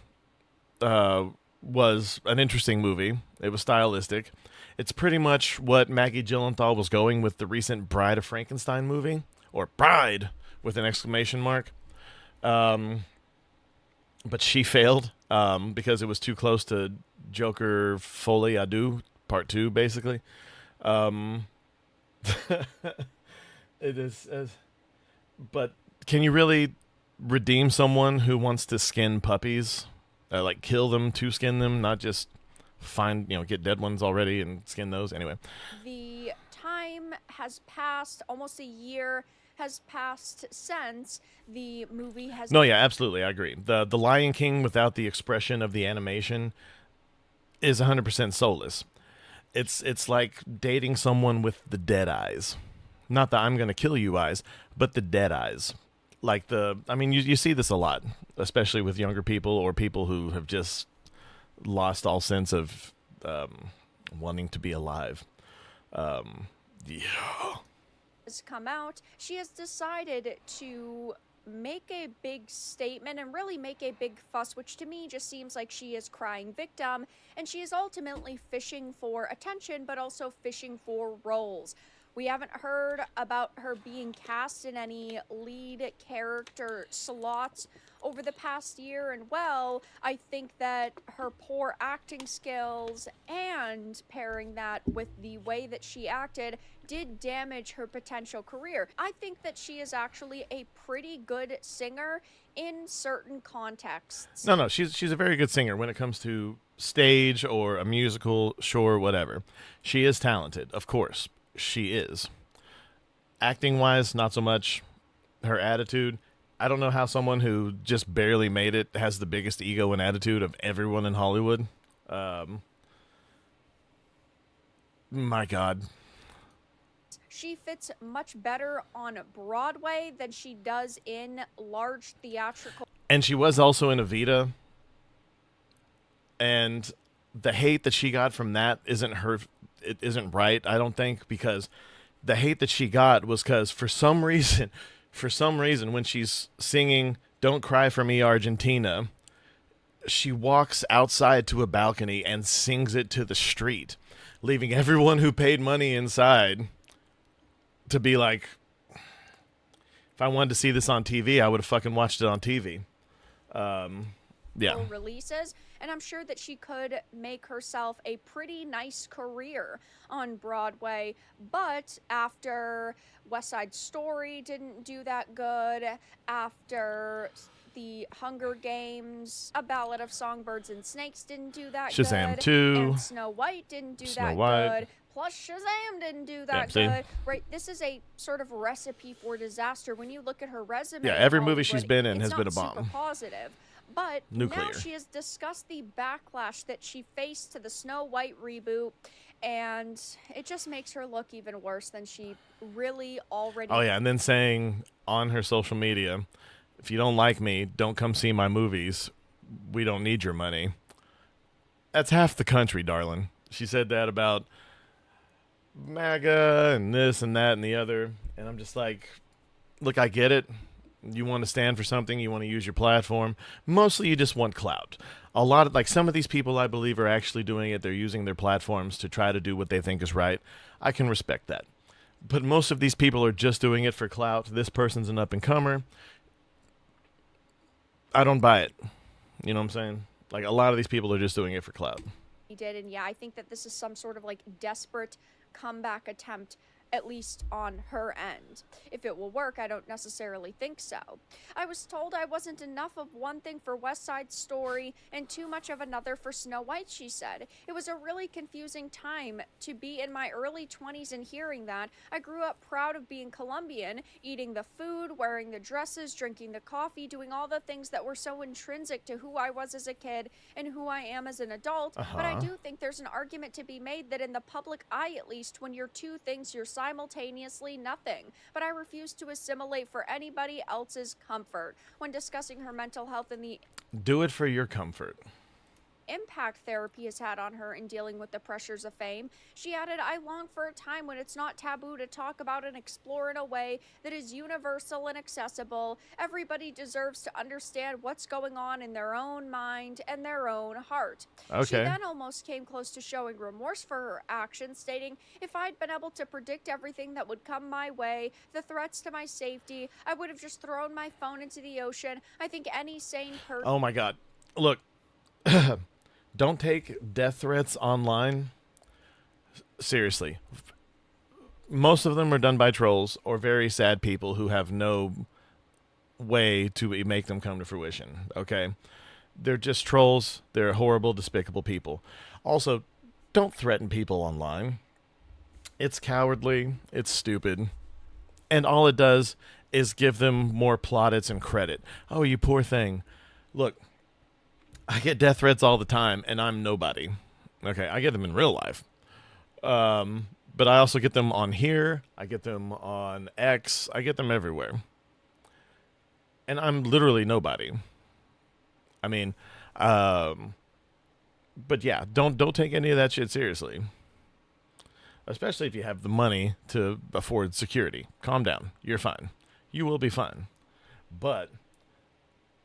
was an interesting movie. It was stylistic. It's pretty much what Maggie Gyllenhaal was going with the recent Bride of Frankenstein movie, or Bride with an exclamation mark. But she failed because it was too close to Joker Folie à Deux Part 2, basically. It is, but can you really redeem someone who wants to skin puppies? Like kill them to skin them, not just get dead ones already and skin those. Anyway, the time has passed. Almost a year has passed since the movie has. No, yeah, absolutely, I agree. The Lion King without the expression of the animation is 100% soulless. It's like dating someone with the dead eyes. Not the I'm going to kill you eyes, but the dead eyes. Like you see this a lot, especially with younger people or people who have just lost all sense of wanting to be alive. Yeah. Has come out. She has decided to make a big statement and really make a big fuss, which to me just seems like she is crying victim, and she is ultimately fishing for attention, but also fishing for roles. We haven't heard about her being cast in any lead character slots over the past year, and well, I think that her poor acting skills and pairing that with the way that she acted did damage her potential career. I think that she is actually a pretty good singer in certain contexts. No, she's a very good singer when it comes to stage or a musical, sure, whatever. She is talented, of course. She is. Acting-wise, not so much. Her attitude, I don't know how someone who just barely made it has the biggest ego and attitude of everyone in Hollywood. My God. She fits much better on Broadway than she does in large theatrical. And she was also in Evita. And the hate that she got from that isn't right, I don't think, because the hate that she got was because for some reason, when she's singing Don't Cry for Me, Argentina, she walks outside to a balcony and sings it to the street, leaving everyone who paid money inside to be like, if I wanted to see this on TV, I would have fucking watched it on TV. Yeah. Releases, and I'm sure that she could make herself a pretty nice career on Broadway, but after West Side Story didn't do that good, after the Hunger Games, A Ballad of Songbirds and Snakes didn't do that good, Shazam 2, and Snow White didn't do that good, plus Shazam didn't do that good, right? This is a sort of recipe for disaster. When you look at her resume, yeah, every movie she's been in has been a bomb. Super positive. But now she has discussed the backlash that she faced to the Snow White reboot, and it just makes her look even worse than she really already. Oh, yeah, and then saying on her social media, if you don't like me, don't come see my movies. We don't need your money. That's half the country, darling. She said that about MAGA and this and that and the other, and I'm just like, look, I get it. You want to stand for something, you want to use your platform. Mostly you just want clout. A lot of, like, some of these people I believe are actually doing it. They're using their platforms to try to do what they think is right. I can respect that. But most of these people are just doing it for clout. This person's an up-and-comer. I don't buy it. You know what I'm saying? Like, a lot of these people are just doing it for clout. He did, and yeah, I think that this is some sort of, like, desperate comeback attempt, at least on her end. If it will work, I don't necessarily think so. I was told I wasn't enough of one thing for West Side Story and too much of another for Snow White, she said. It was a really confusing time to be in my early 20s and hearing that. I grew up proud of being Colombian, eating the food, wearing the dresses, drinking the coffee, doing all the things that were so intrinsic to who I was as a kid and who I am as an adult. But I do think there's an argument to be made that in the public eye, at least, when you're two things, you're simultaneously nothing. But I refuse to assimilate for anybody else's comfort. When discussing her mental health and the do it for your comfort impact therapy has had on her in dealing with the pressures of fame, she added, I long for a time when it's not taboo to talk about and explore in a way that is universal and accessible. Everybody deserves to understand what's going on in their own mind and their own heart. Okay. She then almost came close to showing remorse for her actions, stating, if I'd been able to predict everything that would come my way, the threats to my safety, I would have just thrown my phone into the ocean. I think any sane person... Oh my God. Look, don't take death threats online seriously. Most of them are done by trolls or very sad people who have no way to make them come to fruition, okay? They're just trolls. They're horrible, despicable people. Also, don't threaten people online. It's cowardly. It's stupid. And all it does is give them more plaudits and credit. Oh, you poor thing. Look, I get death threats all the time, and I'm nobody. Okay, I get them in real life. But I also get them on here. I get them on X. I get them everywhere. And I'm literally nobody. I mean, but yeah, don't take any of that shit seriously. Especially if you have the money to afford security. Calm down. You're fine. You will be fine. But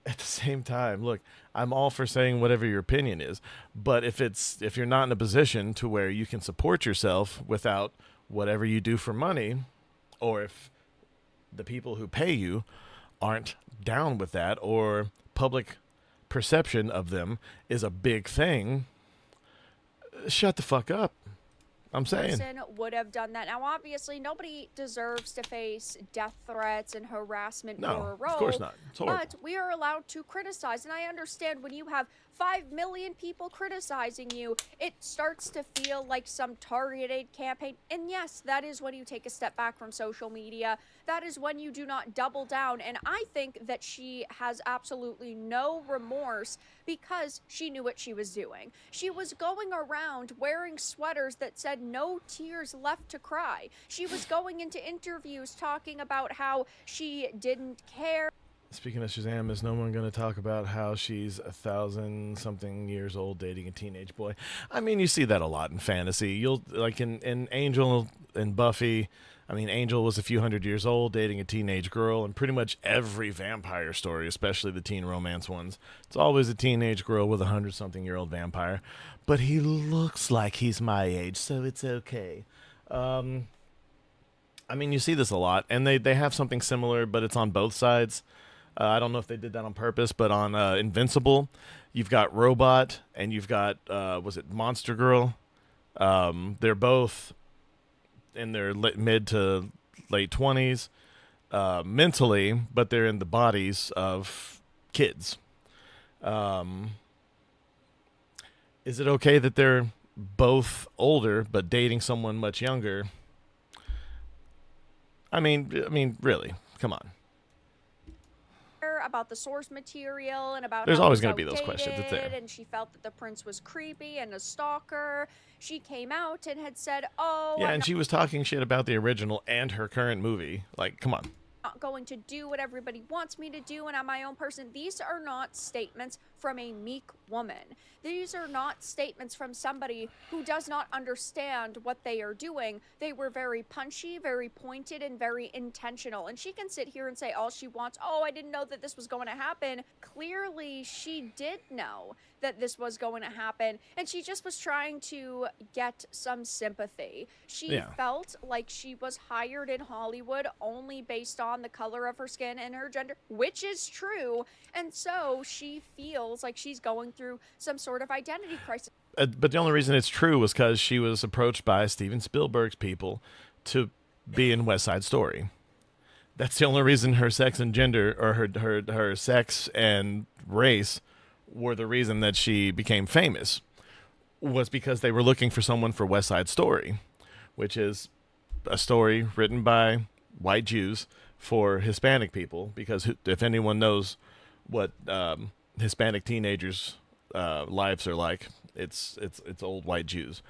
at the same time, look, I'm all for saying whatever your opinion is, but if you're not in a position to where you can support yourself without whatever you do for money, or if the people who pay you aren't down with that, or public perception of them is a big thing, shut the fuck up. I'm saying. Person would have done that. Now, obviously, nobody deserves to face death threats and harassment for a role. Of course not. It's horrible. But we are allowed to criticize, and I understand when you have 5 million people criticizing you, it starts to feel like some targeted campaign. And yes, that is when you take a step back from social media. That is when you do not double down. And I think that she has absolutely no remorse because she knew what she was doing. She was going around wearing sweaters that said "no tears left to cry." She was going into interviews talking about how she didn't care. Speaking of Shazam, is no one going to talk about how she's 1,000-something years old dating a teenage boy? I mean, you see that a lot in fantasy. You'll like in Angel and Buffy. I mean, Angel was a few hundred years old dating a teenage girl, and pretty much every vampire story, especially the teen romance ones, it's always a teenage girl with a 100-something-year-old vampire. But he looks like he's my age, so it's okay. I mean, you see this a lot, and they have something similar, but it's on both sides. I don't know if they did that on purpose, but on Invincible, you've got Robot and you've got, was it Monster Girl? They're both in their mid to late 20s mentally, but they're in the bodies of kids. Is it okay that they're both older but dating someone much younger? I mean, really, come on. About the source material and about there's how always going to be those questions. It's there. And she felt that the prince was creepy and a stalker. She came out and had said, "Oh, yeah," and she was talking shit about the original and her current movie. Like, come on. Not going to do what everybody wants me to do, and I'm my own person." These are not statements from a meek woman. These are not statements from somebody who does not understand what they are doing. They were very punchy, very pointed, and very intentional. And she can sit here and say all she wants, "Oh, I didn't know that this was going to happen." Clearly, she did know that this was going to happen, and she just was trying to get some sympathy. She felt like she was hired in Hollywood only based on the color of her skin and her gender, which is true. And so she feels like she's going through some sort of identity crisis. But the only reason it's true was because she was approached by Steven Spielberg's people to be in West Side Story. That's the only reason her sex and gender, or her sex and race, were the reason that she became famous, was because they were looking for someone for West Side Story, which is a story written by white Jews for Hispanic people. Because if anyone knows what Hispanic teenagers' lives are like, it's old white Jews.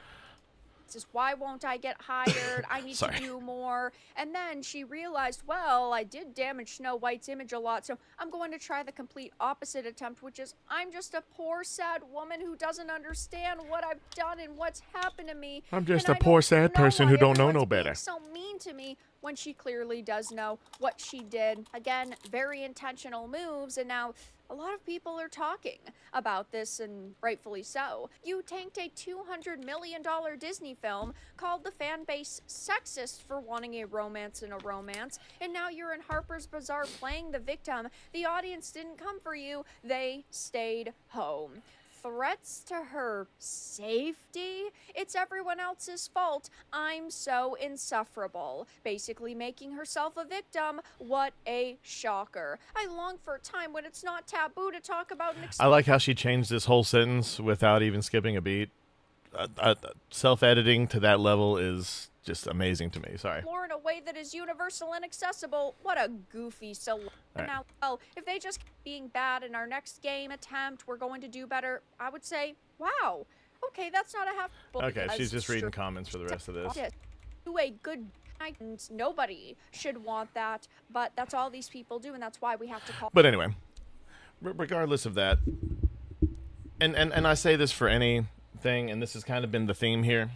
Says, "Why won't I get hired? I need to do more." And then she realized, well, I did damage Snow White's image a lot, so I'm going to try the complete opposite attempt, which is I'm just a poor, sad woman who doesn't understand what I've done and what's happened to me. I'm just a poor, sad person who don't know no better. So mean to me when she clearly does know what she did. Again, very intentional moves, and now a lot of people are talking about this, and rightfully so. You tanked a $200 million Disney film, called the fan base sexist for wanting a romance in a romance, and now you're in Harper's Bazaar playing the victim. The audience didn't come for you, they stayed home. Threats to her safety? It's everyone else's fault. I'm so insufferable. Basically making herself a victim. What a shocker. I long for a time when it's not taboo to talk about an I like how she changed this whole sentence without even skipping a beat. Self-editing to that level is just amazing to me. Sorry. Explore in a way that is universal and accessible. What a goofy Now, well, if they just keep being bad in our next game attempt, we're going to do better. I would say, wow, okay, that's not a half. Okay, she's just reading comments for the rest of this. Do a good. Nobody should want that, but that's all these people do, and that's why we have to call. But anyway, regardless of that, and I say this for anything, and this has kind of been the theme here.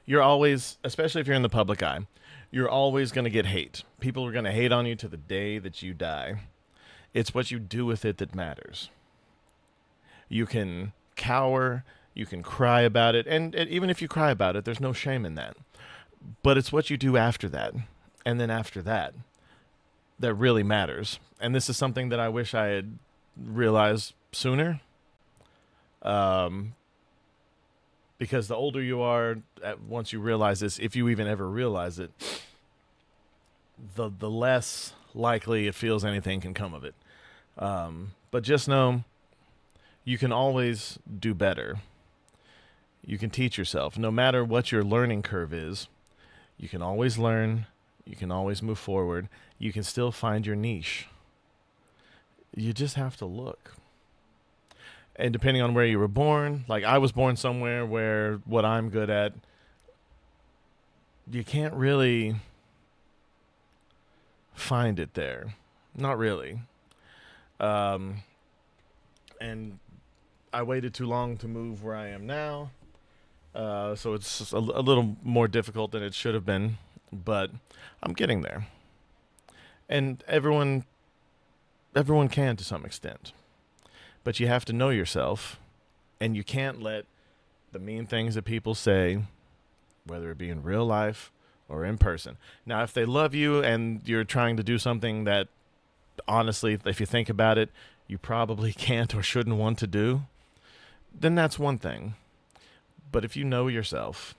You're always, especially if you're in the public eye, you're always going to get hate. People are going to hate on you to the day that you die. It's what you do with it that matters. You can cower, you can cry about it, and even if you cry about it, there's no shame in that. But it's what you do after that, and then after that, that really matters. And this is something that I wish I had realized sooner. Because the older you are, once you realize this, if you even ever realize it, the less likely it feels anything can come of it. But just know you can always do better. You can teach yourself. No matter what your learning curve is, you can always learn. You can always move forward. You can still find your niche. You just have to look. And depending on where you were born, like I was born somewhere where what I'm good at, you can't really find it there. Not really. And I waited too long to move where I am now. So it's just a little more difficult than it should have been, but I'm getting there. And everyone can to some extent. But you have to know yourself, and you can't let the mean things that people say, whether it be in real life or in person. Now, if they love you and you're trying to do something that, honestly, if you think about it, you probably can't or shouldn't want to do, then that's one thing. But if you know yourself,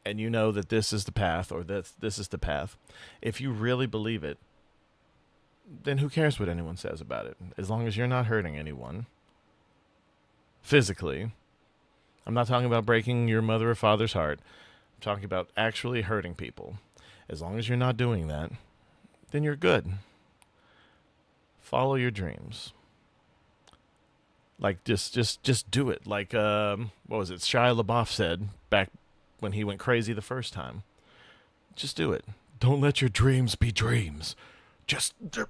and you know that this is the path or that this is the path, if you really believe it, then who cares what anyone says about it? As long as you're not hurting anyone physically. I'm not talking about breaking your mother or father's heart. I'm talking about actually hurting people. As long as you're not doing that, then you're good. Follow your dreams. Like just do it. Like what was it? Shia LaBeouf said back when he went crazy the first time. Just do it. Don't let your dreams be dreams. Just do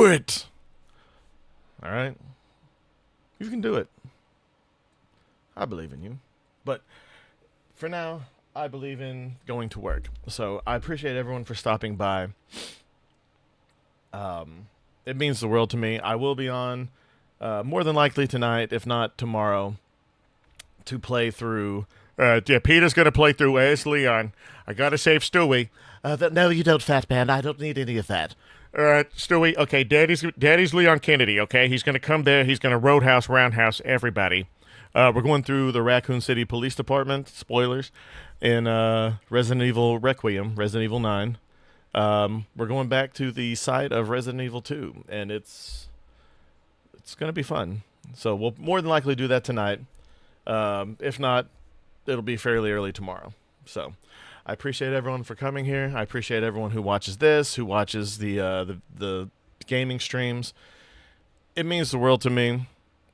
it. All right? You can do it. I believe in you. But for now, I believe in going to work. So I appreciate everyone for stopping by. It means the world to me. I will be on more than likely tonight, if not tomorrow, to play through. Peter's going to play through as Leon. I got to save Stewie. No, you don't, Fat Man. I don't need any of that. Stewie, okay, Daddy's Leon Kennedy, okay? He's going to come there. He's going to roundhouse everybody. We're going through the Raccoon City Police Department, spoilers, in Resident Evil Requiem, Resident Evil 9. We're going back to the site of Resident Evil 2, and it's going to be fun. So we'll more than likely do that tonight. If not, it'll be fairly early tomorrow. So I appreciate everyone for coming here. I appreciate everyone who watches this, who watches the gaming streams. It means the world to me.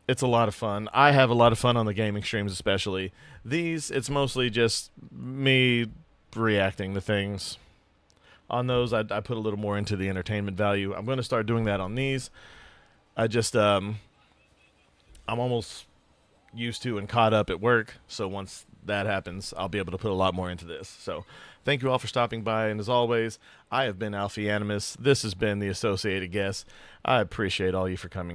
It's a lot of fun. I have a lot of fun on the gaming streams, especially. These, it's mostly just me reacting to things. On those, I put a little more into the entertainment value. I'm going to start doing that on these. I just, I'm almost used to and caught up at work, so once that happens, I'll be able to put a lot more into this. So thank you all for stopping by, and as always, I have been Alfie Animus. This has been The Associated Guest. I appreciate all you for coming